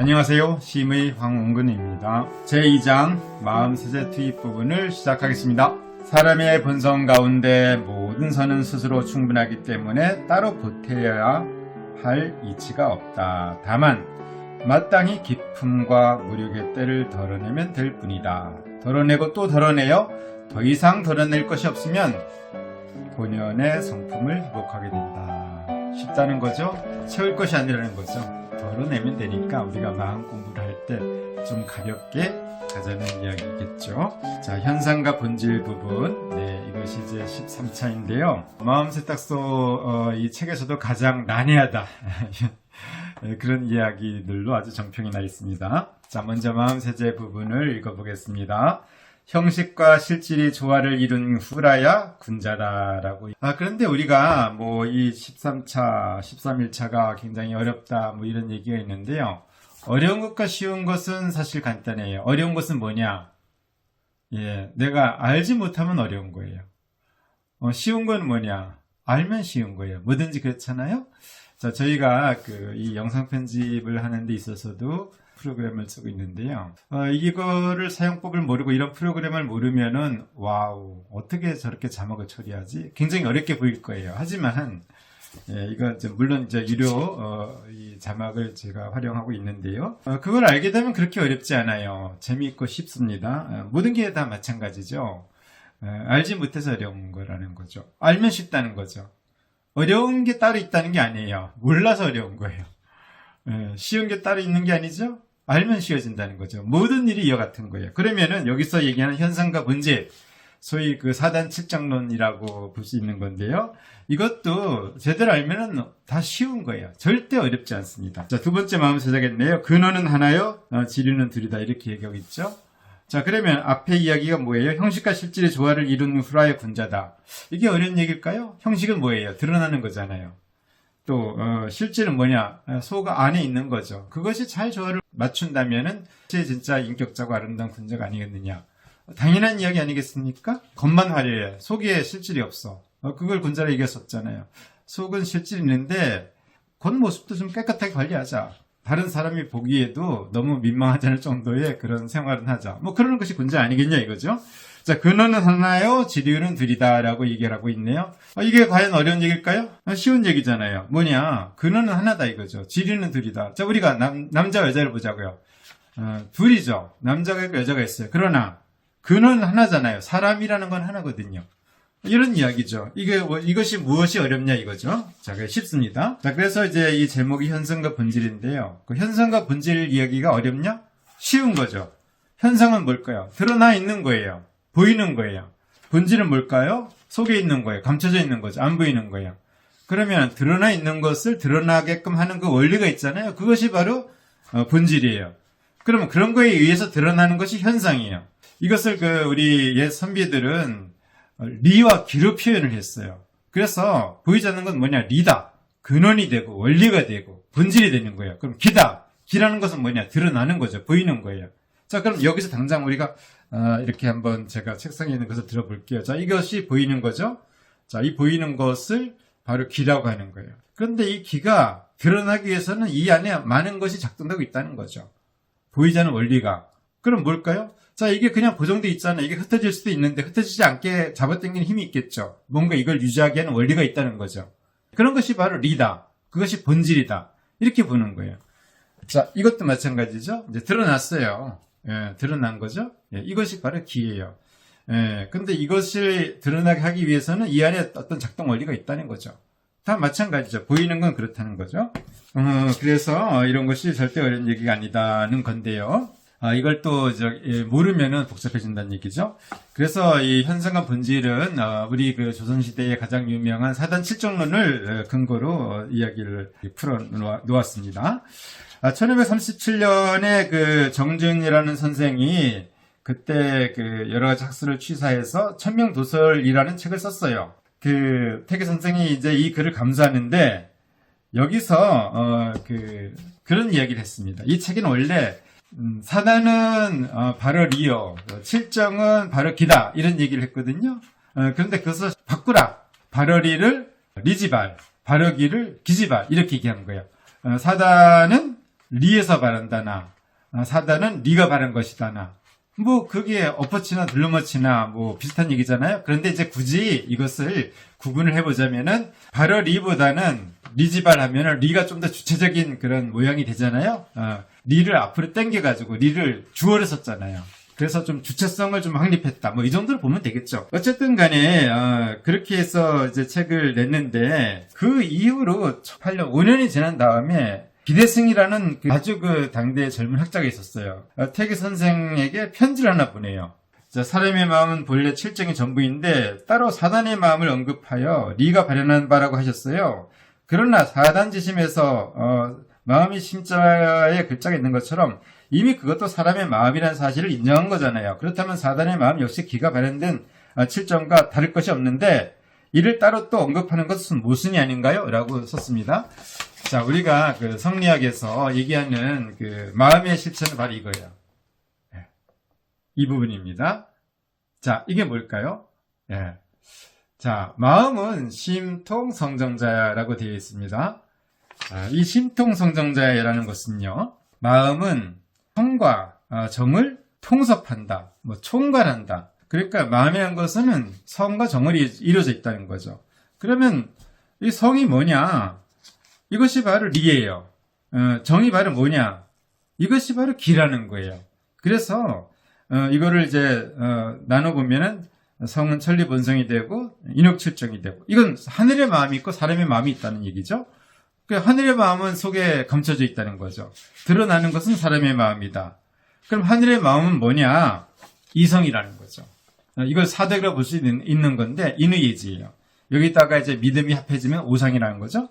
안녕하세요. 심의 황원근입니다. 제2장 마음세제 투입 부분을 시작하겠습니다. 사람의 본성 가운데 모든 선은 스스로 충분하기 때문에 따로 보태어야 할 이치가 없다. 다만 마땅히 기품과 무력의 때를 덜어내면 될 뿐이다. 덜어내고 또 덜어내어 더 이상 덜어낼 것이 없으면 본연의 성품을 회복하게 된다. 쉽다는 거죠? 채울 것이 아니라는 거죠. 덜어내면 되니까 우리가 마음 공부를 할 때 좀 가볍게 가자는 이야기겠죠. 자, 현상과 본질 부분. 네, 이것이 이제 13차인데요. 마음 세탁소 이 책에서도 가장 난해하다. 그런 이야기들로 아주 정평이 나 있습니다. 자, 먼저 마음 세제 부분을 읽어보겠습니다. 형식과 실질이 조화를 이룬 후라야 군자다라고. 그런데 우리가 뭐 이 13차, 13일차가 굉장히 어렵다 뭐 이런 얘기가 있는데요. 어려운 것과 쉬운 것은 사실 간단해요. 어려운 것은 뭐냐? 예, 내가 알지 못하면 어려운 거예요. 쉬운 건 뭐냐? 알면 쉬운 거예요. 뭐든지 그렇잖아요. 자, 저희가 이 영상 편집을 하는 데 있어서도 프로그램을 쓰고 있는데요. 이거를 사용법을 모르고 이런 프로그램을 모르면은 와우, 어떻게 저렇게 자막을 처리하지? 굉장히 어렵게 보일 거예요. 하지만 예, 이거 물론 이제 유료 이 자막을 제가 활용하고 있는데요. 그걸 알게 되면 그렇게 어렵지 않아요. 재미있고 쉽습니다. 모든 게 다 마찬가지죠. 알지 못해서 어려운 거라는 거죠. 알면 쉽다는 거죠. 어려운 게 따로 있다는 게 아니에요. 몰라서 어려운 거예요. 쉬운 게 따로 있는 게 아니죠? 알면 쉬워진다는 거죠. 모든 일이 이와 같은 거예요. 그러면은 여기서 얘기하는 현상과 본질, 소위 그 사단 칠정론이라고 볼 수 있는 건데요. 이것도 제대로 알면은 다 쉬운 거예요. 절대 어렵지 않습니다. 자, 두 번째 마음 세자겠네요. 근원은 하나요, 지류는 둘이다. 이렇게 얘기하고 있죠. 자, 그러면 앞에 이야기가 뭐예요? 형식과 실질의 조화를 이룬 후라의 군자다. 이게 어려운 얘기일까요? 형식은 뭐예요? 드러나는 거잖아요. 또 실질은 뭐냐? 속 안에 있는 거죠. 그것이 잘 조화를 맞춘다면은 진짜 인격자고 아름다운 군자가 아니겠느냐? 당연한 이야기 아니겠습니까? 겉만 화려해. 속에 실질이 없어. 그걸 군자로 얘기했었잖아요. 속은 실질이 있는데 겉모습도 좀 깨끗하게 관리하자. 다른 사람이 보기에도 너무 민망하지 않을 정도의 그런 생활은 하자. 뭐 그러는 것이 군자 아니겠냐 이거죠. 자, 근원은 하나요, 지류는 둘이다 라고 얘기를 하고 있네요. 이게 과연 어려운 얘기일까요? 쉬운 얘기잖아요. 뭐냐, 근원은 하나다 이거죠. 지류는 둘이다. 자, 우리가 남자와 여자를 보자고요. 둘이죠. 남자가 있고 여자가 있어요. 그러나 근원은 하나잖아요. 사람이라는 건 하나거든요. 이런 이야기죠. 이것이 무엇이 어렵냐 이거죠. 자, 쉽습니다. 자, 그래서 이제 이 제목이 현상과 본질인데요. 그 현상과 본질 이야기가 어렵냐? 쉬운 거죠. 현상은 뭘까요? 드러나 있는 거예요. 보이는 거예요. 본질은 뭘까요? 속에 있는 거예요. 감춰져 있는 거죠. 안 보이는 거예요. 그러면 드러나 있는 것을 드러나게끔 하는 그 원리가 있잖아요. 그것이 바로 본질이에요. 그러면 그런 거에 의해서 드러나는 것이 현상이에요. 이것을 우리 옛 선비들은 리와 기로 표현을 했어요. 그래서 보이지 않는 건 뭐냐? 리다. 근원이 되고 원리가 되고 본질이 되는 거예요. 그럼 기다. 기라는 것은 뭐냐? 드러나는 거죠. 보이는 거예요. 자, 그럼 여기서 당장 우리가 이렇게 한번 제가 책상에 있는 것을 들어볼게요. 자, 이것이 보이는 거죠. 자, 이 보이는 것을 바로 기라고 하는 거예요. 그런데 이 기가 드러나기 위해서는 이 안에 많은 것이 작동되고 있다는 거죠. 보이지 않는 원리가. 그럼 뭘까요? 자, 이게 그냥 고정돼 있잖아요. 이게 흩어질 수도 있는데 흩어지지 않게 잡아당기는 힘이 있겠죠. 뭔가 이걸 유지하게 하는 원리가 있다는 거죠. 그런 것이 바로 리다. 그것이 본질이다. 이렇게 보는 거예요. 자, 이것도 마찬가지죠. 이제 드러났어요. 예, 드러난 거죠. 예, 이것이 바로 기예요. 예, 근데 이것을 드러나게 하기 위해서는 이 안에 어떤 작동 원리가 있다는 거죠. 다 마찬가지죠. 보이는 건 그렇다는 거죠. 그래서 이런 것이 절대 어려운 얘기가 아니다는 건데요. 이걸 또 모르면은 복잡해진다는 얘기죠. 그래서 이 현상과 본질은 우리 조선시대의 가장 유명한 사단 칠정론을 근거로 이야기를 풀어 놓았습니다. 1537년에 정준이라는 선생이 그때 여러 가지 학술을 취사해서 천명도설이라는 책을 썼어요. 태계 선생이 이제 이 글을 감수하는데 여기서 그런 이야기를 했습니다. 이 책은 원래 사단은 바로 리요, 칠정은 바로 기다 이런 얘기를 했거든요. 그런데 그것을 바꾸라. 바로리를 리지발, 바로기를 기지발 이렇게 얘기한 거예요. 사단은 리에서 바란다나 사단은 리가 바란 것이다나 뭐 그게 엎어치나 둘러머치나 뭐 비슷한 얘기잖아요. 그런데 이제 굳이 이것을 구분을 해보자면은 바로 리보다는 리지발하면은 리가 좀 더 주체적인 그런 모양이 되잖아요. 리를 앞으로 당겨가지고 리를 주어를 썼잖아요. 그래서 좀 주체성을 좀 확립했다. 뭐 이 정도로 보면 되겠죠. 어쨌든 간에 그렇게 해서 이제 책을 냈는데 그 이후로 8년 5년이 지난 다음에 비대승이라는 아주 그 당대의 젊은 학자가 있었어요. 태계 선생에게 편지를 하나 보내요. 자, 사람의 마음은 본래 칠정이 전부인데 따로 사단의 마음을 언급하여 리가 발현한 바라고 하셨어요. 그러나 사단지심에서 마음이 심자에 글자가 있는 것처럼 이미 그것도 사람의 마음이라는 사실을 인정한 거잖아요. 그렇다면 사단의 마음 역시 기가 발현된 칠정과 다를 것이 없는데 이를 따로 또 언급하는 것은 모순이 아닌가요? 라고 썼습니다. 자, 우리가 그 성리학에서 얘기하는 그 마음의 실체는 바로 이거예요. 이 부분입니다. 자, 이게 뭘까요? 예. 자, 마음은 심통성정자라고 되어 있습니다. 이 심통성정자라는 것은요, 마음은 성과 정을 통섭한다, 뭐 총괄한다. 그러니까 마음이라는 것은 성과 정을 이루어져 있다는 거죠. 그러면 이 성이 뭐냐? 이것이 바로 리예요. 정이 바로 뭐냐? 이것이 바로 기라는 거예요. 그래서 이거를 이제 나눠보면은 성은 천리본성이 되고 인욕칠정이 되고 이건 하늘의 마음이 있고 사람의 마음이 있다는 얘기죠. 그러니까 하늘의 마음은 속에 감춰져 있다는 거죠. 드러나는 것은 사람의 마음이다. 그럼 하늘의 마음은 뭐냐? 이성이라는 거죠. 이걸 사덕이라고 볼 수 있는 건데 인의예지예요. 여기다가 이제 믿음이 합해지면 오상이라는 거죠.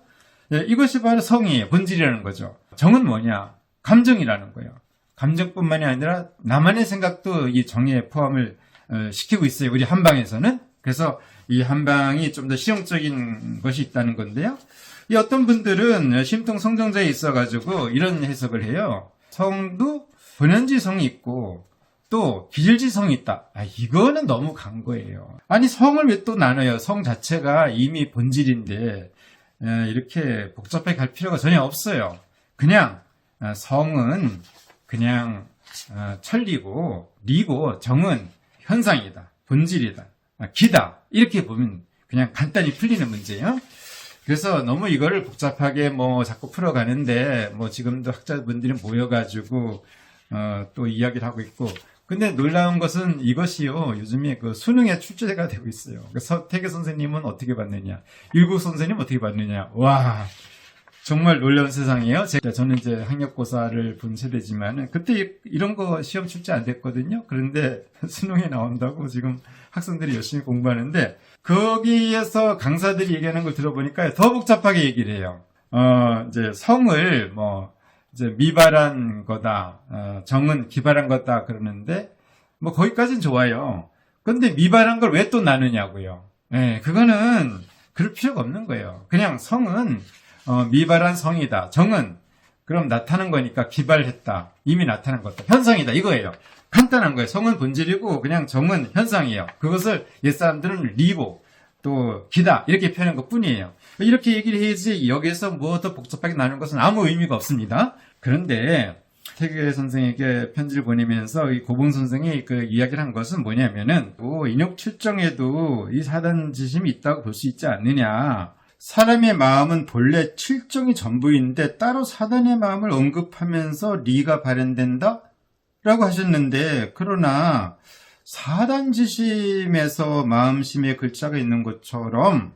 이것이 바로 성이에요. 본질이라는 거죠. 정은 뭐냐? 감정이라는 거예요. 감정뿐만이 아니라 나만의 생각도 이 정에 포함을 시키고 있어요. 우리 한방에서는. 그래서 이 한방이 좀 더 실용적인 것이 있다는 건데요. 이 어떤 분들은 심통성정자에 있어가지고 이런 해석을 해요. 성도 본연지성이 있고 또 기질지성이 있다. 이거는 너무 간 거예요. 아니 성을 왜 또 나눠요? 성 자체가 이미 본질인데 이렇게 복잡하게 갈 필요가 전혀 없어요. 그냥 성은 그냥 천리고 리고 정은 현상이다. 본질이다. 기다. 이렇게 보면 그냥 간단히 풀리는 문제예요. 그래서 너무 이거를 복잡하게 뭐 자꾸 풀어가는데 뭐 지금도 학자분들이 모여가지고 또 이야기를 하고 있고 근데 놀라운 것은 이것이요 요즘에 그 수능에 출제가 되고 있어요. 태계 선생님은 어떻게 봤느냐, 율곡 선생님 어떻게 봤느냐. 와 정말 놀라운 세상이에요. 저는 이제 학력고사를 본 세대지만은 그때 이런 거 시험 출제 안 됐거든요. 그런데 수능에 나온다고 지금 학생들이 열심히 공부하는데 거기에서 강사들이 얘기하는 걸 들어보니까 더 복잡하게 얘기를 해요. 이제 성을 뭐 이제 미발한 거다, 정은 기발한 거다 그러는데 뭐 거기까지는 좋아요. 근데 미발한 걸 왜 또 나누냐고요. 그거는 그럴 필요가 없는 거예요. 그냥 성은 미발한 성이다. 정은 그럼 나타난 거니까 기발했다. 이미 나타난 것다. 현상이다. 이거예요. 간단한 거예요. 성은 본질이고 그냥 정은 현상이에요. 그것을 옛사람들은 리고 또 기다 이렇게 표현한 것 뿐이에요. 이렇게 얘기를 해야지 여기에서 뭐 더 복잡하게 나누는 것은 아무 의미가 없습니다. 그런데 태계 선생에게 편지를 보내면서 이 고봉 선생이 그 이야기를 한 것은 뭐냐면은 인욕칠정에도 이 사단지심이 있다고 볼 수 있지 않느냐. 사람의 마음은 본래 칠정이 전부인데 따로 사단의 마음을 언급하면서 리가 발현된다? 라고 하셨는데 그러나 사단지심에서 마음심의 글자가 있는 것처럼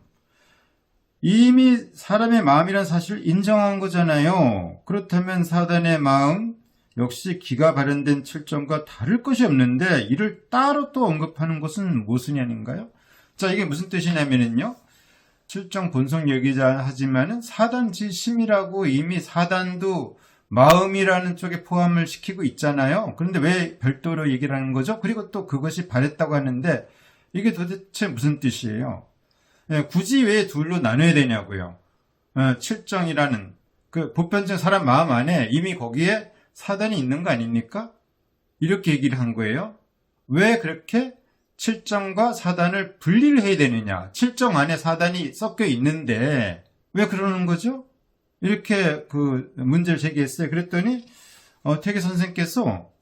이미 사람의 마음이라는 사실을 인정한 거잖아요. 그렇다면 사단의 마음 역시 기가 발현된 칠정과 다를 것이 없는데 이를 따로 또 언급하는 것은 모순이 아닌가요? 자, 이게 무슨 뜻이냐면요. 칠정 본성 여기자 하지만은 사단지심이라고 이미 사단도 마음이라는 쪽에 포함을 시키고 있잖아요. 그런데 왜 별도로 얘기를 하는 거죠? 그리고 또 그것이 발했다고 하는데 이게 도대체 무슨 뜻이에요? 굳이 왜 둘로 나눠야 되냐고요. 칠정이라는 그 보편적 사람 마음 안에 이미 거기에 사단이 있는 거 아닙니까? 이렇게 얘기를 한 거예요. 왜 그렇게 칠정과 사단을 분리를 해야 되느냐? 칠정 안에 사단이 섞여 있는데 왜 그러는 거죠? 이렇게 그 문제를 제기했어요. 그랬더니 태계 선생께서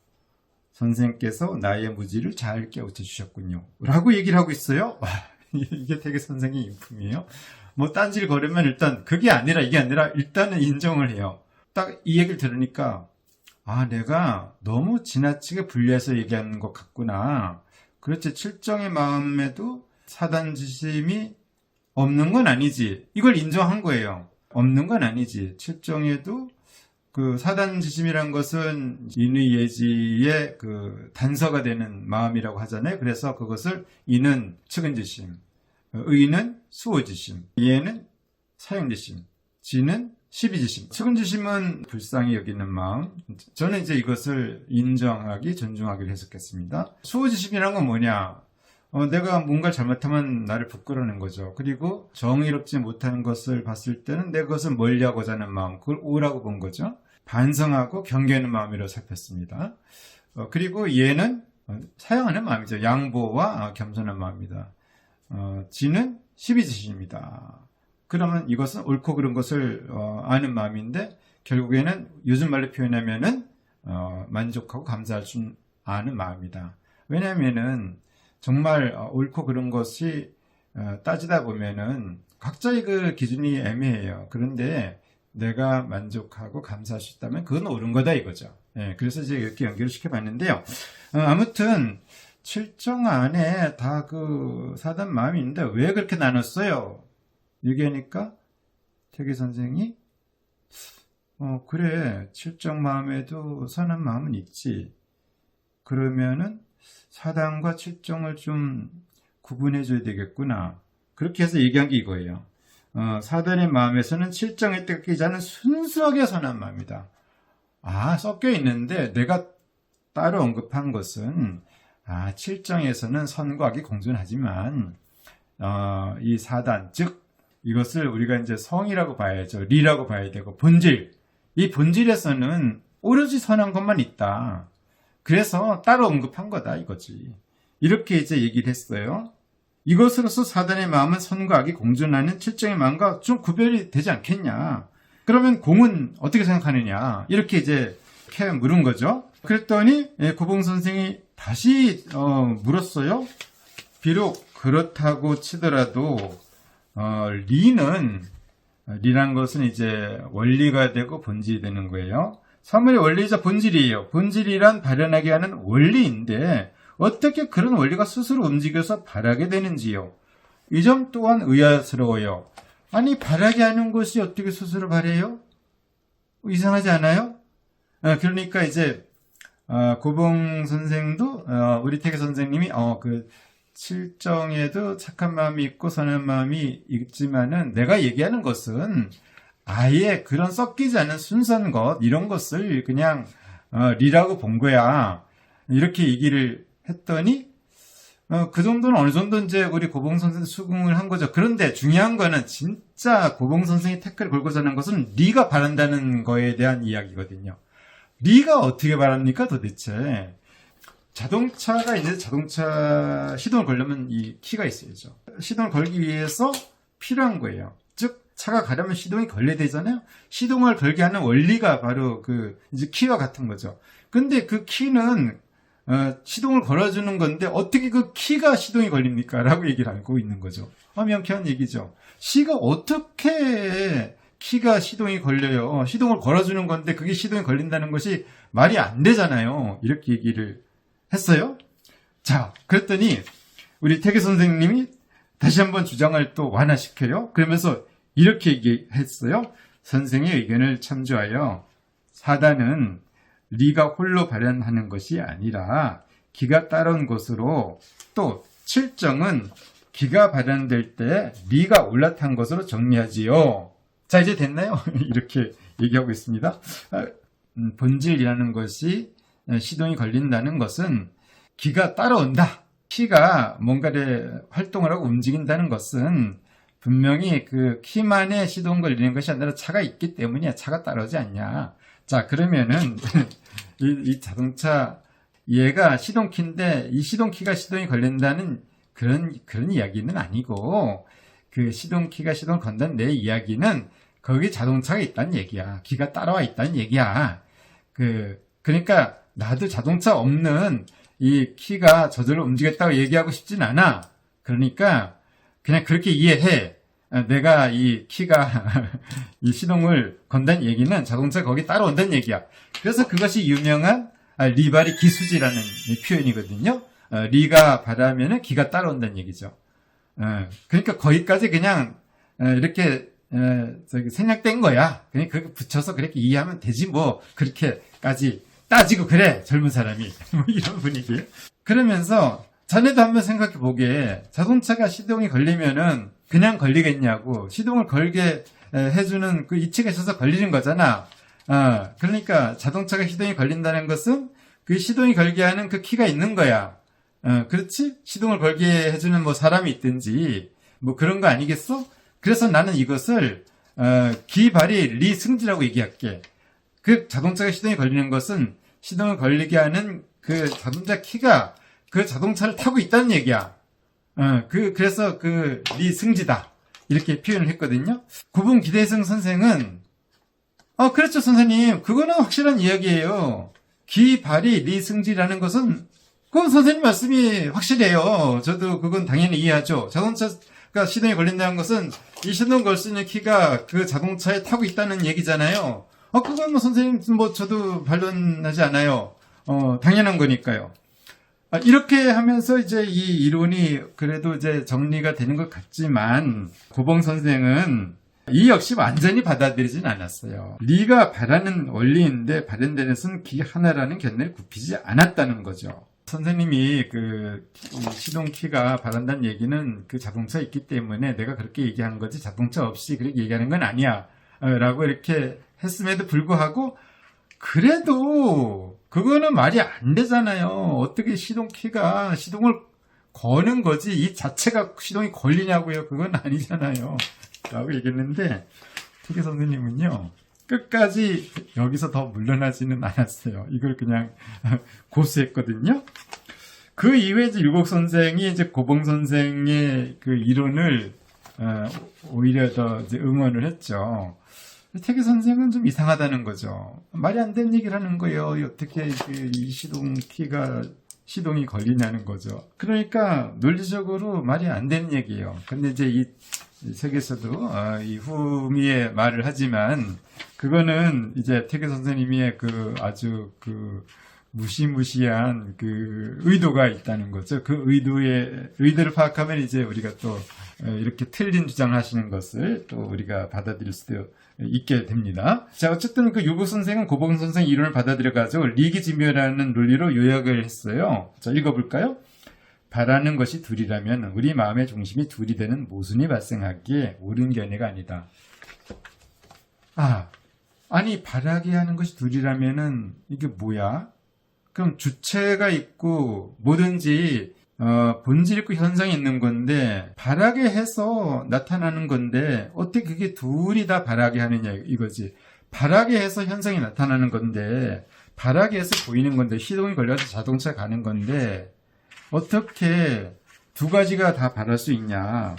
나의 무지를 잘 깨우쳐 주셨군요 라고 얘기를 하고 있어요. 와, 이게 태계 선생의 인품이에요. 뭐 딴지를 걸으면 일단 이게 아니라 일단은 인정을 해요. 딱 이 얘기를 들으니까 내가 너무 지나치게 분리해서 얘기하는 것 같구나. 그렇지, 칠정의 마음에도 사단지심이 없는 건 아니지. 이걸 인정한 거예요. 없는 건 아니지. 칠정에도 그 사단지심이란 것은 인의예지의 그 단서가 되는 마음이라고 하잖아요. 그래서 그것을 이는 측은지심, 의는 수호지심, 예는 사용지심, 지는 시비지심. 측은지심은 불쌍히 여기는 마음. 저는 이제 이것을 인정하기, 존중하기를 해석했습니다. 수호지심이란 건 뭐냐? 내가 뭔가를 잘못하면 나를 부끄러워하는 거죠. 그리고 정의롭지 못하는 것을 봤을 때는 내가 그것을 멀리하고자 하는 마음, 그걸 오라고 본 거죠. 반성하고 경계하는 마음이라고 살폈습니다. 그리고 예는 사용하는 마음이죠. 양보와 겸손한 마음입니다. 지는 시비지심입니다. 그러면 이것은 옳고 그른 것을 아는 마음인데 결국에는 요즘 말로 표현하면은 만족하고 감사할 줄 아는 마음이다. 왜냐하면은 정말 옳고 그른 것이 따지다 보면은 각자의 그 기준이 애매해요. 그런데 내가 만족하고 감사할 수 있다면 그건 옳은 거다 이거죠. 그래서 이제 이렇게 연결을 시켜봤는데요. 아무튼 칠정 안에 다 그 사단 마음이 있는데 왜 그렇게 나눴어요? 얘기하니까 태계 선생이 그래, 칠정 마음에도 선한 마음은 있지. 그러면은 사단과 칠정을 좀 구분해 줘야 되겠구나. 그렇게 해서 얘기한 게 이거예요. 사단의 마음에서는 칠정에 뜯기지 않은 순수하게 선한 마음이다. 섞여 있는데 내가 따로 언급한 것은 칠정에서는 선과 악이 공존하지만 이 사단, 즉 이것을 우리가 이제 성이라고 봐야죠. 리라고 봐야 되고 본질, 이 본질에서는 오로지 선한 것만 있다. 그래서 따로 언급한 거다 이거지. 이렇게 이제 얘기를 했어요. 이것으로서 사단의 마음은 선과 악이 공존하는 칠정의 마음과 좀 구별이 되지 않겠냐. 그러면 공은 어떻게 생각하느냐. 이렇게 이제 물은 거죠. 그랬더니 고봉 선생이 다시 물었어요. 비록 그렇다고 치더라도 리란 것은 이제 원리가 되고 본질이 되는 거예요. 사물의 원리이자 본질이에요. 본질이란 발현하게 하는 원리인데 어떻게 그런 원리가 스스로 움직여서 발하게 되는지요. 이 점 또한 의아스러워요. 아니, 발하게 하는 것이 어떻게 스스로 발해요? 이상하지 않아요? 그러니까 이제 고봉 선생도 우리 태계 선생님이 그 칠정에도 착한 마음이 있고 선한 마음이 있지만은 내가 얘기하는 것은 아예 그런 섞이지 않은 순수한 것, 이런 것을 그냥 리라고 본 거야. 이렇게 얘기를 했더니 그 정도는 어느 정도 이제 우리 고봉 선생 수긍을 한 거죠. 그런데 중요한 거는 진짜 고봉 선생이 태클을 걸고 사는 것은 리가 바란다는 거에 대한 이야기거든요. 리가 어떻게 바랍니까 도대체? 자동차가 이제 자동차 시동을 걸려면 이 키가 있어야죠. 시동을 걸기 위해서 필요한 거예요. 즉 차가 가려면 시동이 걸려야 되잖아요. 시동을 걸게 하는 원리가 바로 그 이제 키와 같은 거죠. 근데 그 키는 시동을 걸어주는 건데 어떻게 그 키가 시동이 걸립니까? 라고 얘기를 하고 있는 거죠. 명쾌한 얘기죠. 시가 어떻게 키가 시동이 걸려요? 시동을 걸어주는 건데 그게 시동이 걸린다는 것이 말이 안 되잖아요. 이렇게 얘기를 했어요. 자, 그랬더니 우리 태계 선생님이 다시 한번 주장을 또 완화시켜요. 그러면서 이렇게 얘기했어요. 선생의 의견을 참조하여 사단은 리가 홀로 발현하는 것이 아니라 기가 따른 것으로, 또 칠정은 기가 발현될 때 리가 올라탄 것으로 정리하지요. 자, 이제 됐나요? 이렇게 얘기하고 있습니다. 본질이라는 것이 시동이 걸린다는 것은 기가 따라온다. 키가 뭔가를 활동을 하고 움직인다는 것은 분명히 그 키만의 시동 걸리는 것이 아니라 차가 있기 때문이야. 차가 따라오지 않냐. 자, 그러면은 이 자동차 얘가 시동키인데 이 시동키가 시동이 걸린다는 그런 이야기는 아니고, 그 시동키가 시동을 건다는 내 이야기는 거기 자동차가 있다는 얘기야. 기가 따라와 있다는 얘기야. 그러니까 나도 자동차 없는 이 키가 저절로 움직였다고 얘기하고 싶진 않아. 그러니까 그냥 그렇게 이해해. 내가 이 키가 이 시동을 건다는 얘기는 자동차가 거기 따라온다는 얘기야. 그래서 그것이 유명한 리발이 기수지라는 표현이거든요. 리가 바라면은 기가 따라온다는 얘기죠. 그러니까 거기까지 그냥 이렇게 생략된 거야. 그냥 그렇게 붙여서 그렇게 이해하면 되지 뭐. 그렇게까지 따지고 그래 젊은 사람이 뭐 이런 분위기. 그러면서 자네도 한번 생각해 보게. 자동차가 시동이 걸리면은 그냥 걸리겠냐고. 시동을 걸게 해주는 그 이치가 있어서 걸리는 거잖아. 그러니까 자동차가 시동이 걸린다는 것은 그 시동이 걸게 하는 그 키가 있는 거야. 그렇지? 시동을 걸게 해주는 뭐 사람이 있든지 뭐 그런 거 아니겠어? 그래서 나는 이것을 기발이 리승지라고 얘기할게. 그 자동차가 시동이 걸리는 것은 시동을 걸리게 하는 그 자동차 키가 그 자동차를 타고 있다는 얘기야. 그래서 그 리승지다. 이렇게 표현을 했거든요. 구분 기대성 선생은 그렇죠 선생님. 그거는 확실한 이야기예요. 기발이 리승지라는 것은 그건 선생님 말씀이 확실해요. 저도 그건 당연히 이해하죠. 자동차가 시동이 걸린다는 것은 이 시동 걸 수 있는 키가 그 자동차에 타고 있다는 얘기잖아요. 그건 뭐 선생님 뭐 저도 반론하지 않아요. 당연한 거니까요. 이렇게 하면서 이제 이 이론이 그래도 이제 정리가 되는 것 같지만 고봉 선생은 이 역시 완전히 받아들이진 않았어요. 리가 바라는 원리인데 바른 데에서는 기 하나라는 견해를 굽히지 않았다는 거죠. 선생님이 그 시동 키가 바란다는 얘기는 그 자동차 있기 때문에 내가 그렇게 얘기한 거지 자동차 없이 그렇게 얘기하는 건 아니야 라고 이렇게 했음에도 불구하고 그래도 그거는 말이 안 되잖아요. 어떻게 시동 키가 시동을 거는 거지 이 자체가 시동이 걸리냐고요. 그건 아니잖아요 라고 얘기했는데 태계 선생님은요 끝까지 여기서 더 물러나지는 않았어요. 이걸 그냥 고수했거든요. 그 이후에 이제 유곡 선생이 이제 고봉 선생의 그 이론을 오히려 더 이제 응원을 했죠. 태계 선생은 좀 이상하다는 거죠. 말이 안 되는 얘기를 하는 거예요. 어떻게 이 시동 키가 시동이 걸리냐는 거죠. 그러니까 논리적으로 말이 안 되는 얘기예요. 근데 이제 이 책에서도 이 후미의 말을 하지만 그거는 이제 태계 선생님의 그 아주 그 무시무시한 그 의도가 있다는 거죠. 그 의도를 파악하면 이제 우리가 또 이렇게 틀린 주장을 하시는 것을 또 우리가 받아들일 수도 있게 됩니다. 자, 어쨌든 그 유국 선생은 고봉 선생 이론을 받아들여가지고 리기지묘라는 논리로 요약을 했어요. 자, 읽어볼까요? 바라는 것이 둘이라면 우리 마음의 중심이 둘이 되는 모순이 발생하기에 옳은 견해가 아니다. 아니 바라게 하는 것이 둘이라면은 이게 뭐야? 그럼 주체가 있고 뭐든지 본질 있고 현상이 있는 건데 바라게 해서 나타나는 건데 어떻게 그게 둘이 다 바라게 하느냐 이거지. 바라게 해서 현상이 나타나는 건데 바라게 해서 보이는 건데 시동이 걸려서 자동차 가는 건데 어떻게 두 가지가 다 바랄 수 있냐.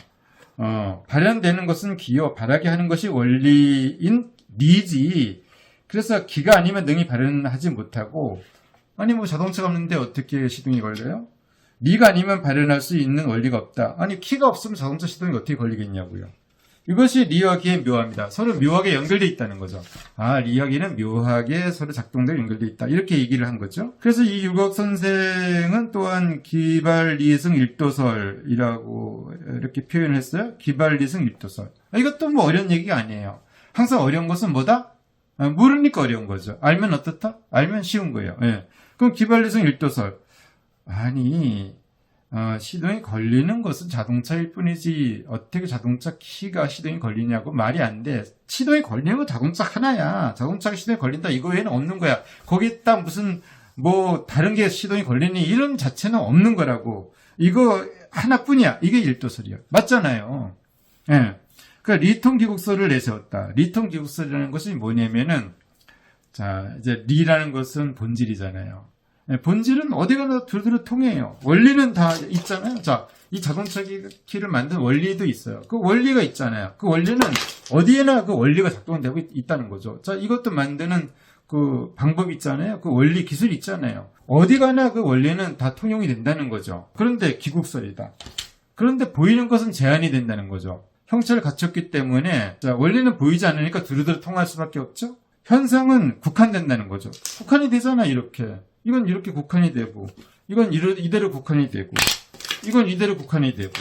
발현되는 것은 기여 바라게 하는 것이 원리인 리지. 그래서 기가 아니면 능히 발현하지 못하고 아니 뭐 자동차가 없는데 어떻게 시동이 걸려요? 리가 아니면 발현할 수 있는 원리가 없다. 아니 키가 없으면 자동차 시동이 어떻게 걸리겠냐고요. 이것이 리와 기의 묘합니다. 서로 묘하게 연결되어 있다는 거죠. 리와 기는 묘하게 서로 작동되어 연결되어 있다. 이렇게 얘기를 한 거죠. 그래서 이 유곡 선생은 또한 기발리승 일도설이라고 이렇게 표현을 했어요. 기발리승 일도설. 이것도 뭐 어려운 얘기가 아니에요. 항상 어려운 것은 뭐다? 모르니까 어려운 거죠. 알면 어떻다? 알면 쉬운 거예요. 예. 그럼 기발리승 일도설. 아니 시동이 걸리는 것은 자동차일 뿐이지 어떻게 자동차 키가 시동이 걸리냐고 말이 안 돼. 시동이 걸리는 건 자동차 하나야. 자동차가 시동이 걸린다 이거 외에는 없는 거야. 거기다 무슨 뭐 다른 게 시동이 걸리니 이런 자체는 없는 거라고. 이거 하나뿐이야. 이게 일도설이야. 맞잖아요. 예. 그러니까 리통기국설을 내세웠다. 리통기국설이라는 것이 뭐냐면은 자 이제 리라는 것은 본질이잖아요. 본질은 어디 가나 두루두루 통해요. 원리는 다 있잖아요. 자, 이 자동차 키를 만든 원리도 있어요. 그 원리가 있잖아요. 그 원리는 어디에나 그 원리가 작동되고 있다는 거죠. 자, 이것도 만드는 그 방법이 있잖아요. 그 원리 기술이 있잖아요. 어디 가나 그 원리는 다 통용이 된다는 거죠. 그런데 기국설이다. 그런데 보이는 것은 제한이 된다는 거죠. 형체를 갖췄기 때문에 자, 원리는 보이지 않으니까 두루두루 통할 수밖에 없죠. 현상은 국한된다는 거죠. 국한이 되잖아, 이렇게. 이건 이렇게 국한이 되고, 이건 이대로 국한이 되고, 이건 이대로 국한이 되고,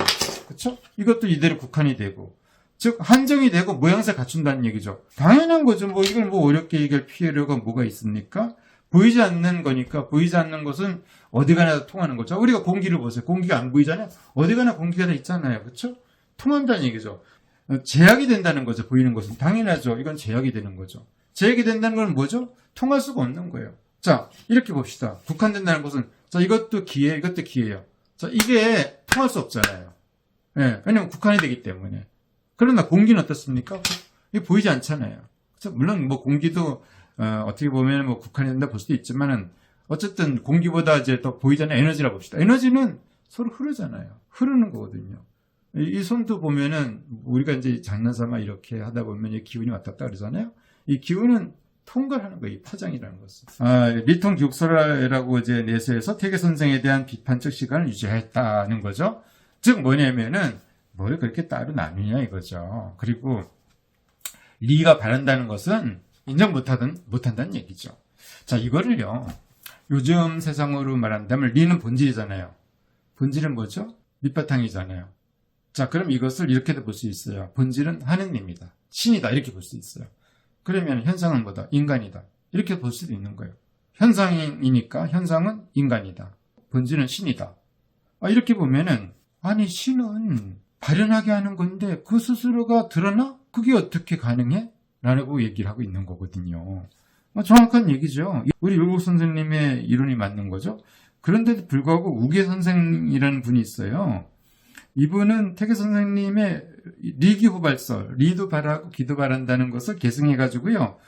그쵸? 이것도 이대로 국한이 되고, 즉 한정이 되고 모양새 갖춘다는 얘기죠. 당연한 거죠. 뭐 이걸 뭐 어렵게 얘기할 필요가 뭐가 있습니까? 보이지 않는 거니까, 보이지 않는 것은 어디 가나 통하는 거죠. 우리가 공기를 보세요. 공기가 안 보이잖아요. 어디 가나 공기가 다 있잖아요. 그쵸? 통한다는 얘기죠. 제약이 된다는 거죠. 보이는 것은. 당연하죠. 이건 제약이 되는 거죠. 제약이 된다는 건 뭐죠? 통할 수가 없는 거예요. 자, 이렇게 봅시다. 국한된다는 것은, 자, 이것도 기회, 이것도 기회예요. 자, 이게 통할 수 없잖아요. 예, 왜냐면 국한이 되기 때문에. 그러나 공기는 어떻습니까? 이게 보이지 않잖아요. 그래서 물론 뭐 공기도, 어떻게 보면 뭐 국한이 된다 볼 수도 있지만은, 어쨌든 공기보다 이제 더 보이지 않는 에너지라 봅시다. 에너지는 서로 흐르잖아요. 흐르는 거거든요. 이 손도 보면은, 우리가 이제 장난삼아 이렇게 하다 보면 이 기운이 왔다 갔다 그러잖아요. 이 기운은 통과를 하는 거예요. 이 파장이라는 것은. 리통 기국설이라고 이제 내세에서 태계 선생에 대한 비판적 시각을 유지했다는 거죠. 즉 뭐냐면은 뭘 그렇게 따로 나누냐 이거죠. 그리고 리가 바른다는 것은 인정 못한다는 얘기죠. 자, 이거를요. 요즘 세상으로 말한다면 리는 본질이잖아요. 본질은 뭐죠? 밑바탕이잖아요. 자, 그럼 이것을 이렇게도 볼 수 있어요. 본질은 하느님이다. 신이다. 이렇게 볼 수 있어요. 그러면 현상은 뭐다? 인간이다. 이렇게 볼 수도 있는 거예요. 현상이니까 현상은 인간이다. 본질은 신이다. 이렇게 보면은 아니 신은 발현하게 하는 건데 그 스스로가 드러나? 그게 어떻게 가능해? 라고 얘기를 하고 있는 거거든요. 정확한 얘기죠. 우리 율곡 선생님의 이론이 맞는 거죠. 그런데도 불구하고 우계 선생이라는 분이 있어요. 이분은 태계 선생님의 리기후발설, 리도 바라고 기도 바란다는 것을 계승해가지고요.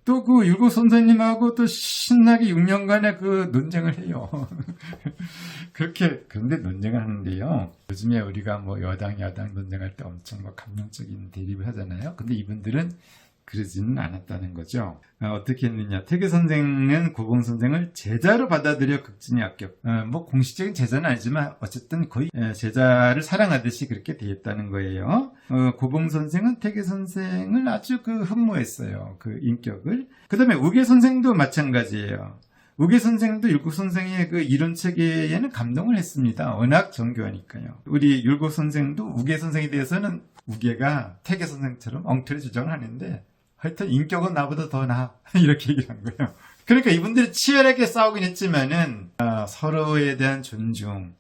또 그 율곡 선생님하고 또 신나게 6년간의 그 논쟁을 해요. 그런데 논쟁을 하는데요. 요즘에 우리가 뭐 여당, 야당 논쟁할 때 엄청 뭐 감정적인 대립을 하잖아요. 근데 이분들은 그러지는 않았다는 거죠. 어떻게 했느냐. 태계 선생은 고봉 선생을 제자로 받아들여 극진히 아껴. 뭐 공식적인 제자는 아니지만 어쨌든 거의 제자를 사랑하듯이 그렇게 되었다는 거예요. 고봉 선생은 태계 선생을 아주 흠모했어요. 그 인격을. 그 다음에 우계 선생도 마찬가지예요. 우계 선생도 율곡 선생의 그 이론 체계에는 감동을 했습니다. 워낙 정교하니까요. 우리 율곡 선생도 우계 선생에 대해서는 우계가 태계 선생처럼 엉터리 주장을 하는데 하여튼 인격은 나보다 더 나아 이렇게 얘기를 한 거예요. 그러니까 이분들이 치열하게 싸우긴 했지만은 서로에 대한 존중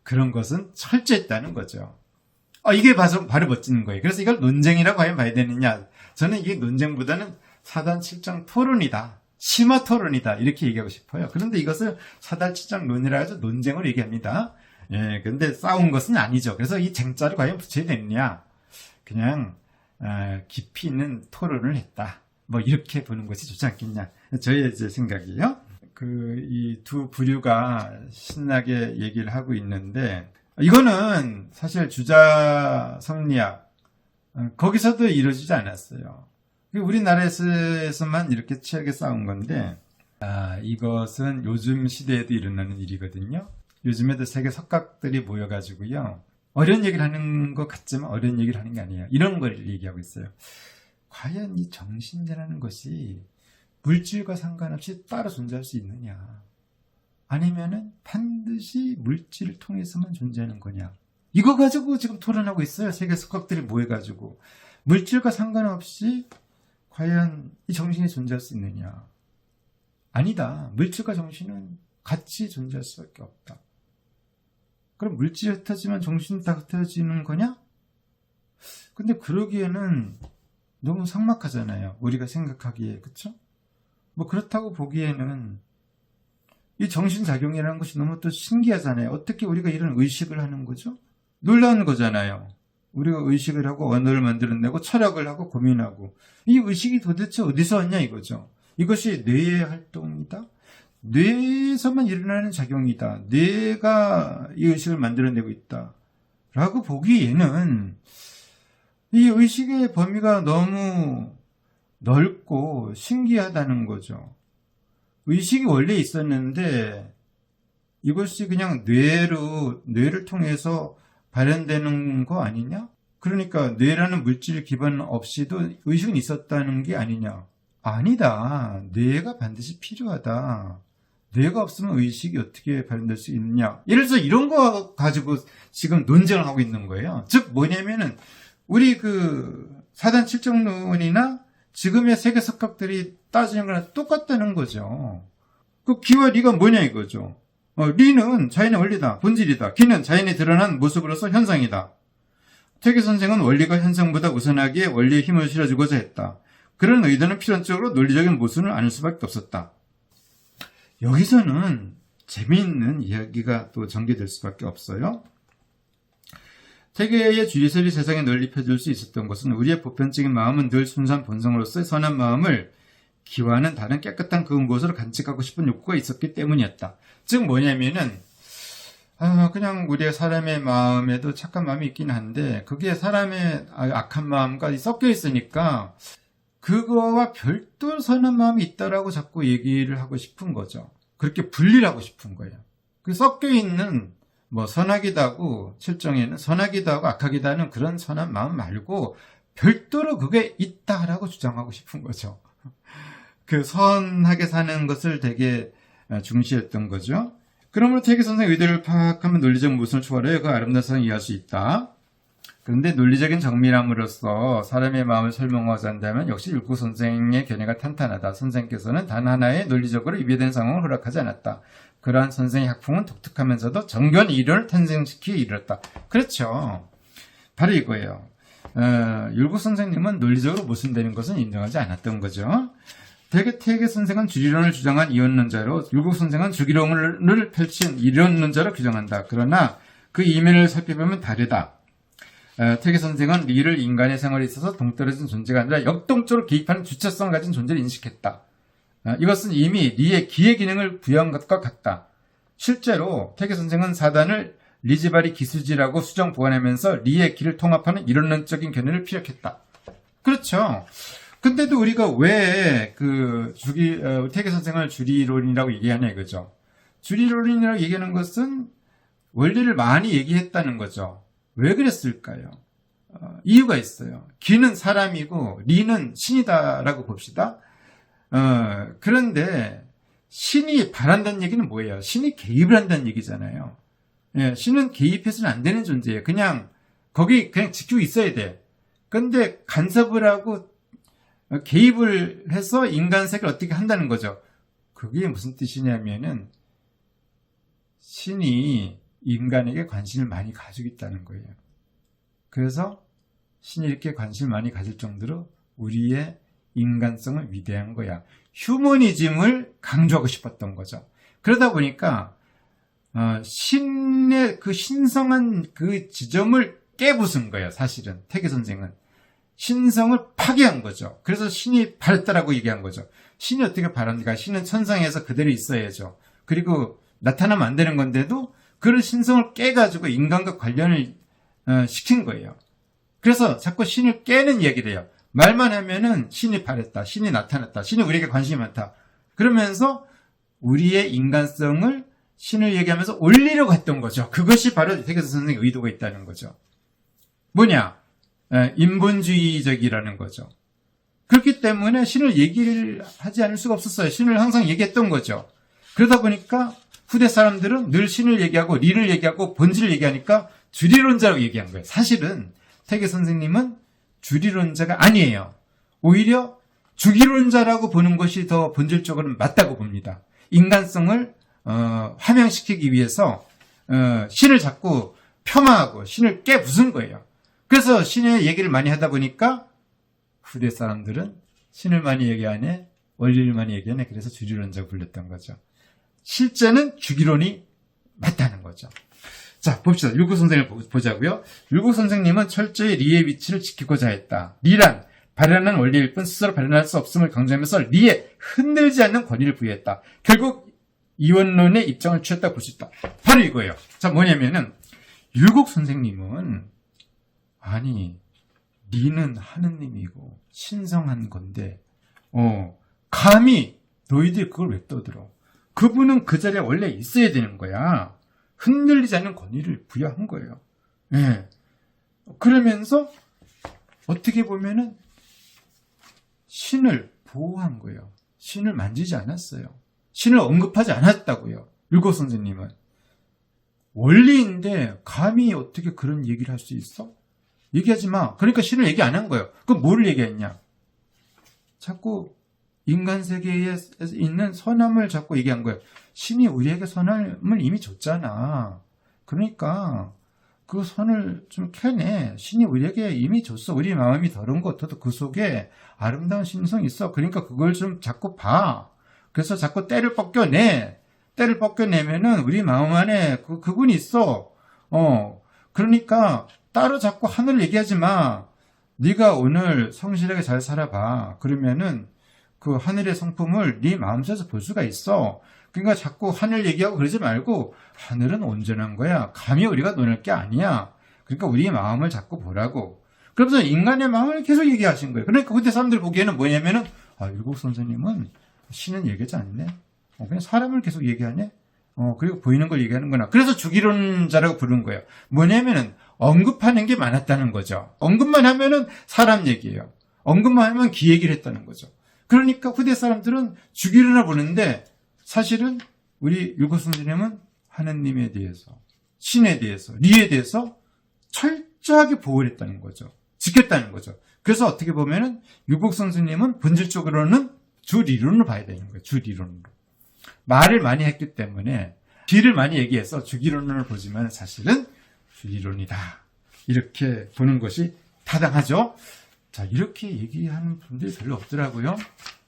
그런 것은 철저했다는 거죠. 이게 바로 멋진 거예요. 그래서 이걸 논쟁이라고 하면 봐야 되느냐. 저는 이게 논쟁보다는 사단 7장 토론이다. 심화 토론이다. 이렇게 얘기하고 싶어요. 그런데 이것을 사단 7장 논이라 해서 논쟁으로 얘기합니다. 예, 근데 싸운 것은 아니죠. 그래서 이 쟁자를 과연 붙여야 되느냐. 그냥 깊이 있는 토론을 했다. 뭐 이렇게 보는 것이 좋지 않겠냐. 저의 이제 생각이에요. 이 두 부류가 신나게 얘기를 하고 있는데 이거는 사실 주자 성리학 거기서도 이루어지지 않았어요. 우리나라에서만 이렇게 치열하게 싸운 건데 이것은 요즘 시대에도 일어나는 일이거든요. 요즘에도 세계 석각들이 모여가지고요. 어려운 얘기를 하는 것 같지만 어려운 얘기를 하는 게 아니에요. 이런 걸 얘기하고 있어요. 과연 이 정신이라는 것이 물질과 상관없이 따로 존재할 수 있느냐? 아니면은 반드시 물질을 통해서만 존재하는 거냐? 이거 가지고 지금 토론하고 있어요. 세계 석학들이 모여가지고. 물질과 상관없이 과연 이 정신이 존재할 수 있느냐? 아니다. 물질과 정신은 같이 존재할 수밖에 없다. 그럼 물질이 흩어지면 정신이 다 흩어지는 거냐? 근데 그러기에는 너무 삭막하잖아요. 우리가 생각하기에. 그쵸? 뭐 그렇다고 보기에는 이 정신작용이라는 것이 너무 또 신기하잖아요. 어떻게 우리가 이런 의식을 하는 거죠? 놀라운 거잖아요. 우리가 의식을 하고 언어를 만들어내고 철학을 하고 고민하고 이 의식이 도대체 어디서 왔냐 이거죠. 이것이 뇌의 활동이다? 뇌에서만 일어나는 작용이다. 뇌가 이 의식을 만들어내고 있다. 라고 보기에는 이 의식의 범위가 너무 넓고 신기하다는 거죠. 의식이 원래 있었는데 이것이 그냥 뇌를 통해서 발현되는 거 아니냐? 그러니까 뇌라는 물질 기반 없이도 의식은 있었다는 게 아니냐? 아니다. 뇌가 반드시 필요하다. 뇌가 없으면 의식이 어떻게 발현될 수 있느냐? 예를 들어서 이런 거 가지고 지금 논쟁을 하고 있는 거예요. 즉 뭐냐면은 우리 그 사단 칠정론이나 지금의 세계 석학들이 따지는 거랑 똑같다는 거죠. 그 기와 리가 뭐냐 이거죠. 리는 자연의 원리다, 본질이다. 기는 자연이 드러난 모습으로서 현상이다. 퇴계 선생은 원리가 현상보다 우선하기에 원리에 힘을 실어주고자 했다. 그런 의도는 필연적으로 논리적인 모순을 아닐 수밖에 없었다. 여기서는 재미있는 이야기가 또 전개될 수밖에 없어요. 퇴계의 주리설이 세상에 널리 펴질 수 있었던 것은 우리의 보편적인 마음은 늘 순수한 본성으로서의 선한 마음을 기와는 다른 깨끗한 그 무엇으로 간직하고 싶은 욕구가 있었기 때문이었다. 즉 뭐냐면은 그냥 우리의 사람의 마음에도 착한 마음이 있긴 한데 그게 사람의 악한 마음과 섞여 있으니까 그거와 별도 선한 마음이 있다라고 자꾸 얘기를 하고 싶은 거죠. 그렇게 분리를 하고 싶은 거예요. 그 섞여 있는 뭐 선하기도 하고 실정에는 선하기도 하고 악하기도 하는 그런 선한 마음 말고 별도로 그게 있다라고 주장하고 싶은 거죠. 그 선하게 사는 것을 되게 중시했던 거죠. 그러므로 퇴계 선생의 의도를 파악하면 논리적 모순을 초월해 그 아름다운 세상을 이해할 수 있다. 그런데 논리적인 정밀함으로써 사람의 마음을 설명하자 한다면 역시 율곡 선생의 견해가 탄탄하다. 선생께서는 단 하나의 논리적으로 위배된 상황을 허락하지 않았다. 그러한 선생의 학풍은 독특하면서도 정교한 이론을 탄생시키기 이르렀다. 그렇죠. 바로 이거예요. 율곡 선생님은 논리적으로 모순되는 것은 인정하지 않았던 거죠. 퇴계 선생은 주리론을 주장한 이원론자로 율곡 선생은 주기론을 펼친 이론론자로 규정한다. 그러나 그 이면을 살펴보면 다르다. 퇴계 선생은 리를 인간의 생활에 있어서 동떨어진 존재가 아니라 역동적으로 개입하는 주체성을 가진 존재를 인식했다. 이것은 이미 리의 기의 기능을 부여한 것과 같다. 실제로 퇴계 선생은 사단을 리지바리 기수지라고 수정 보완하면서 리의 기를 통합하는 이론론적인 견해를 피력했다. 그렇죠. 근데도 우리가 왜 퇴계 선생을 주리론이라고 얘기하냐 이거죠. 주리론이라고 얘기하는 것은 원리를 많이 얘기했다는 거죠. 왜 그랬을까요? 이유가 있어요. 기는 사람이고 리는 신이다라고 봅시다. 그런데 신이 바란다는 얘기는 뭐예요? 신이 개입을 한다는 얘기잖아요. 예, 신은 개입해서는 안 되는 존재예요. 거기 그냥 지키고 있어야 돼. 근데 간섭을 하고 개입을 해서 인간 세계를 어떻게 한다는 거죠. 그게 무슨 뜻이냐면은 신이 인간에게 관심을 많이 가지고 있다는 거예요. 그래서 신이 이렇게 관심을 많이 가질 정도로 우리의 인간성을 위대한 거야. 휴머니즘을 강조하고 싶었던 거죠. 그러다 보니까 신의 그 신성한 그 지점을 깨부순 거예요. 사실은 퇴계 선생은 신성을 파괴한 거죠. 그래서 신이 바랬다라고 얘기한 거죠. 신이 어떻게 바랍니까? 신은 천상에서 그대로 있어야죠. 그리고 나타나면 안 되는 건데도 그런 신성을 깨가지고 인간과 관련을 시킨 거예요. 그래서 자꾸 신을 깨는 얘기를 해요. 말만 하면은 신이 바랬다, 신이 나타났다, 신이 우리에게 관심이 많다. 그러면서 우리의 인간성을 신을 얘기하면서 올리려고 했던 거죠. 그것이 바로 퇴계 선생의 의도가 있다는 거죠. 뭐냐? 인본주의적이라는 거죠. 그렇기 때문에 신을 얘기를 하지 않을 수가 없었어요. 신을 항상 얘기했던 거죠. 그러다 보니까 후대 사람들은 늘 신을 얘기하고 리를 얘기하고 본질을 얘기하니까 주리론자라고 얘기한 거예요. 사실은 퇴계 선생님은 주리론자가 아니에요. 오히려 주기론자라고 보는 것이 더 본질적으로는 맞다고 봅니다. 인간성을 함양시키기 위해서 신을 자꾸 폄하하고 신을 깨부순 거예요. 그래서 신의 얘기를 많이 하다 보니까 후대 사람들은 신을 많이 얘기하네, 원리를 많이 얘기하네, 그래서 주리론자고 불렸던 거죠. 실제는 주기론이 맞다는 거죠. 자, 봅시다. 율곡 선생을 보자고요. 율곡 선생님은 철저히 리의 위치를 지키고자 했다. 리란 발현한 원리일 뿐 스스로 발현할 수 없음을 강조하면서 리에 흔들지 않는 권위를 부여했다. 결국 이원론의 입장을 취했다 볼 수 있다. 바로 이거예요. 자, 뭐냐면은 율곡 선생님은 아니 니는 하느님이고 신성한 건데 감히 너희들이 그걸 왜 떠들어? 그분은 그 자리에 원래 있어야 되는 거야. 흔들리지 않는 권위를 부여한 거예요. 예. 그러면서 어떻게 보면은 신을 보호한 거예요. 신을 만지지 않았어요. 신을 언급하지 않았다고요. 율곡 선생님은. 원리인데 감히 어떻게 그런 얘기를 할 수 있어? 얘기하지 마. 그러니까 신을 얘기 안 한 거예요. 그럼 뭐를 얘기했냐? 자꾸 인간 세계에 있는 선함을 자꾸 얘기한 거예요. 신이 우리에게 선함을 이미 줬잖아. 그러니까 그 선을 좀 캐내. 신이 우리에게 이미 줬어. 우리 마음이 더러운 것 같아도 그 속에 아름다운 신성이 있어. 그러니까 그걸 좀 자꾸 봐. 그래서 자꾸 때를 벗겨내. 때를 벗겨내면은 우리 마음 안에 그분이 있어. 그러니까 따로 자꾸 하늘을 얘기하지 마. 네가 오늘 성실하게 잘 살아봐. 그러면은 그 하늘의 성품을 네 마음속에서 볼 수가 있어. 그러니까 자꾸 하늘 얘기하고 그러지 말고 하늘은 온전한 거야. 감히 우리가 논할 게 아니야. 그러니까 우리 마음을 자꾸 보라고. 그러면서 인간의 마음을 계속 얘기하신 거예요. 그러니까 그때 사람들 보기에는 뭐냐면은 율곡 선생님은 신은 얘기하지 않네. 그냥 사람을 계속 얘기하네. 그리고 보이는 걸 얘기하는구나. 그래서 주기론자라고 부르는 거예요. 뭐냐면은 언급하는 게 많았다는 거죠. 언급만 하면은 사람 얘기예요. 언급만 하면 기 얘기를 했다는 거죠. 그러니까 후대 사람들은 주기론을 보는데 사실은 우리 율곡 선생님은 하느님에 대해서, 신에 대해서, 리에 대해서 철저하게 보호를 했다는 거죠. 지켰다는 거죠. 그래서 어떻게 보면은 율곡 선생님은 본질적으로는 주리론으로 봐야 되는 거예요. 주리론으로. 말을 많이 했기 때문에 뒤를 많이 얘기해서 주기론을 보지만 사실은 주리론이다. 이렇게 보는 것이 타당하죠. 자, 이렇게 얘기하는 분들이 별로 없더라고요.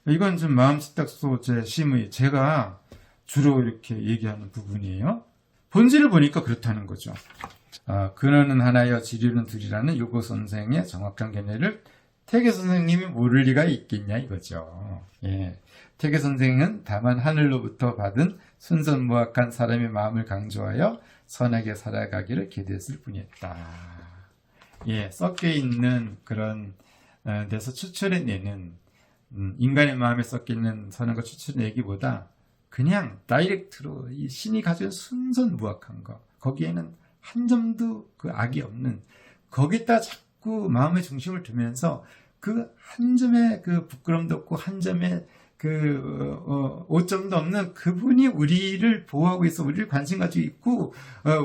이건 좀 마음식탁소 제 심의, 제가 주로 이렇게 얘기하는 부분이에요. 본질을 보니까 그렇다는 거죠. 근원은 하나여 지류는 둘이라는 율곡 선생의 정확한 견해를 태계 선생님이 모를 리가 있겠냐 이거죠. 예. 태계 선생은 다만 하늘로부터 받은 순선무악한 사람의 마음을 강조하여 선하게 살아가기를 기대했을 뿐이었다. 예, 섞여 있는 그런 데서 추출해내는 인간의 마음에 섞여 있는 선한 거 추출해내기보다 그냥 다이렉트로 이 신이 가진 순선무악한 거, 거기에는 한 점도 그 악이 없는, 거기다 자꾸 마음의 중심을 두면서 그 한 점의 그 부끄럼도 없고 한 점의 그 오점도 없는 그분이 우리를 보호하고 있어. 우리를 관심 가지고 있고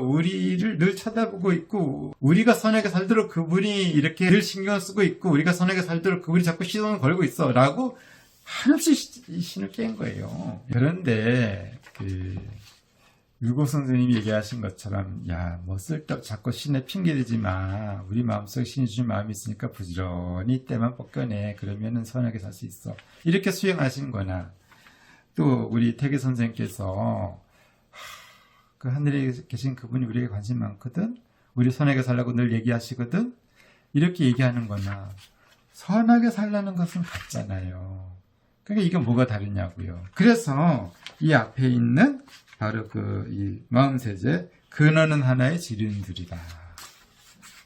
우리를 늘 쳐다보고 있고, 우리가 선하게 살도록 그분이 이렇게 늘 신경 쓰고 있고, 우리가 선하게 살도록 그분이 자꾸 시선을 걸고 있어 라고 한없이 신을 깬 거예요. 그런데 율곡 선생님이 얘기하신 것처럼 뭐 쓸데없 자꾸 신에 핑계대지 마. 우리 마음속에 신이 주신 마음이 있으니까 부지런히 때만 벗겨내. 그러면은 선하게 살 수 있어. 이렇게 수행하신 거나, 또 우리 태계 선생님께서 그 하늘에 계신 그분이 우리에게 관심 많거든. 우리 선하게 살라고 늘 얘기하시거든. 이렇게 얘기하는 거나, 선하게 살라는 것은 같잖아요. 그러니까 이게 뭐가 다르냐고요. 그래서 이 앞에 있는 바로 이 마음세제, 근원은 하나의 지류는 둘이다.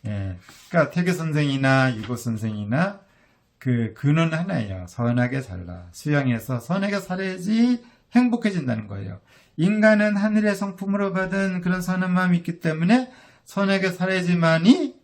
예. 그러니까 태계 선생이나 율곡 선생이나 그 근원은 하나예요. 선하게 살라. 수양해서 선하게 살아야지 행복해진다는 거예요. 인간은 하늘의 성품으로 받은 그런 선한 마음이 있기 때문에 선하게 살아야지만이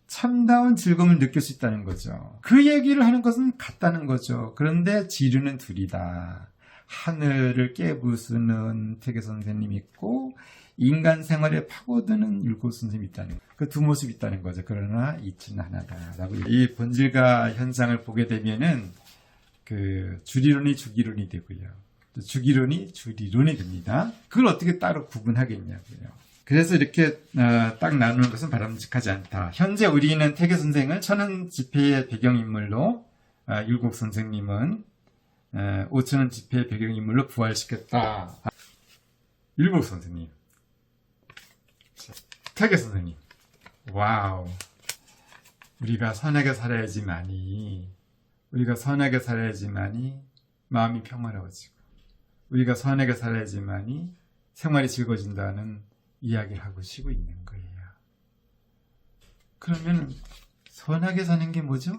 참다운 즐거움을 느낄 수 있다는 거죠. 그 얘기를 하는 것은 같다는 거죠. 그런데 지류는 둘이다. 하늘을 깨부수는 태계 선생님이 있고, 인간 생활에 파고드는 율곡 선생님이 있다는, 그 두 모습이 있다는 거죠. 그러나 이치는 하나다라고. 이 본질과 현상을 보게 되면은 주리론이 주기론이 되고요, 또 주기론이 주리론이 됩니다. 그걸 어떻게 따로 구분하겠냐고요. 그래서 이렇게 딱 나누는 것은 바람직하지 않다. 현재 우리는 태계 선생을 천원 집회의 배경인물로, 율곡 선생님은 5천원 집회의 배경인물로 부활시켰다. 율곡 선생님, 태계 선생님, 와우. 우리가 선하게 살아야지만이 마음이 평화로워지고, 우리가 선하게 살아야지만이 생활이 즐거워진다는 이야기를 하고 쉬고 있는 거예요. 그러면 선하게 사는 게 뭐죠?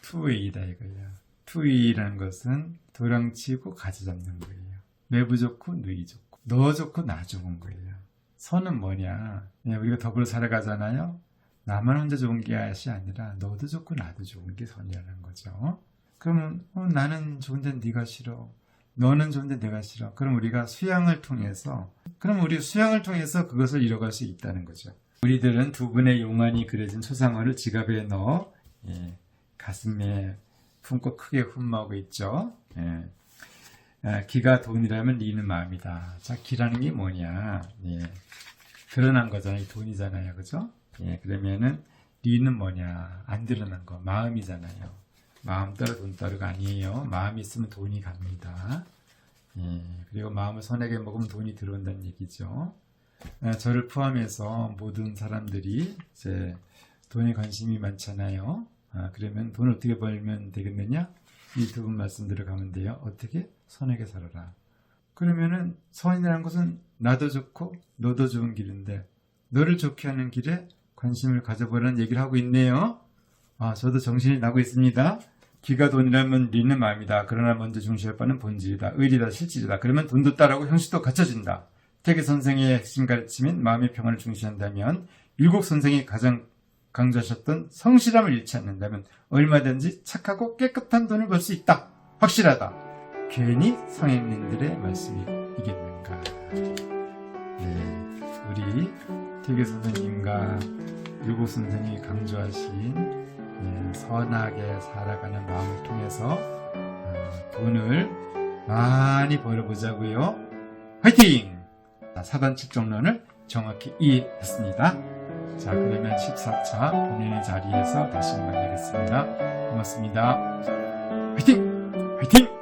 투웨이다 이거예요. 투웨이라는 것은 도랑치고 가지 잡는 거예요. 매부 좋고 누이 좋고 너 좋고 나 좋은 거예요. 선은 뭐냐? 우리가 더불어 살아가잖아요. 나만 혼자 좋은 게 아니라 너도 좋고 나도 좋은 게 선이라는 거죠. 그러면 나는 좋은데 네가 싫어. 너는 좋은데 내가 싫어. 그럼 우리가 수양을 통해서 그것을 이뤄갈 수 있다는 거죠. 우리들은 두 분의 용안이 그려진 소상어를 지갑에 넣어 가슴에 품고 크게 흠모하고 있죠. 기가 돈이라면 니는 마음이다. 자, 기라는 게 뭐냐? 드러난 거잖아요. 돈이잖아요. 그죠? 그러면은 니는 뭐냐? 안 드러난 거. 마음이잖아요. 마음 따로 돈 따로가 아니에요. 마음이 있으면 돈이 갑니다. 그리고 마음을 선하게 먹으면 돈이 들어온다는 얘기죠. 저를 포함해서 모든 사람들이 이제 돈에 관심이 많잖아요. 그러면 돈을 어떻게 벌면 되겠느냐? 이 두 분 말씀대로 가면 돼요. 어떻게? 선하게 살아라. 그러면은 선이라는 것은 나도 좋고 너도 좋은 길인데 너를 좋게 하는 길에 관심을 가져보라는 얘기를 하고 있네요. 저도 정신이 나고 있습니다. 기가 돈이라면 니는 마음이다. 그러나 먼저 중시할 바는 본질이다. 의리다. 실질이다. 그러면 돈도 따르고 형식도 갖춰진다. 태계 선생의 핵심 가르침인 마음의 평안을 중시한다면 율곡 선생이 가장 강조하셨던 성실함을 잃지 않는다면 얼마든지 착하고 깨끗한 돈을 벌 수 있다. 확실하다. 괜히 성행님들의 말씀이 이겠는가. 우리 태계 선생님과 율곡 선생이 강조하신 선하게 살아가는 마음을 통해서 돈을 많이 벌어보자고요. 화이팅! 사단 칠정론을 정확히 이해했습니다. 자, 그러면 14차 본인의 자리에서 다시 만나겠습니다. 고맙습니다. 화이팅! 화이팅!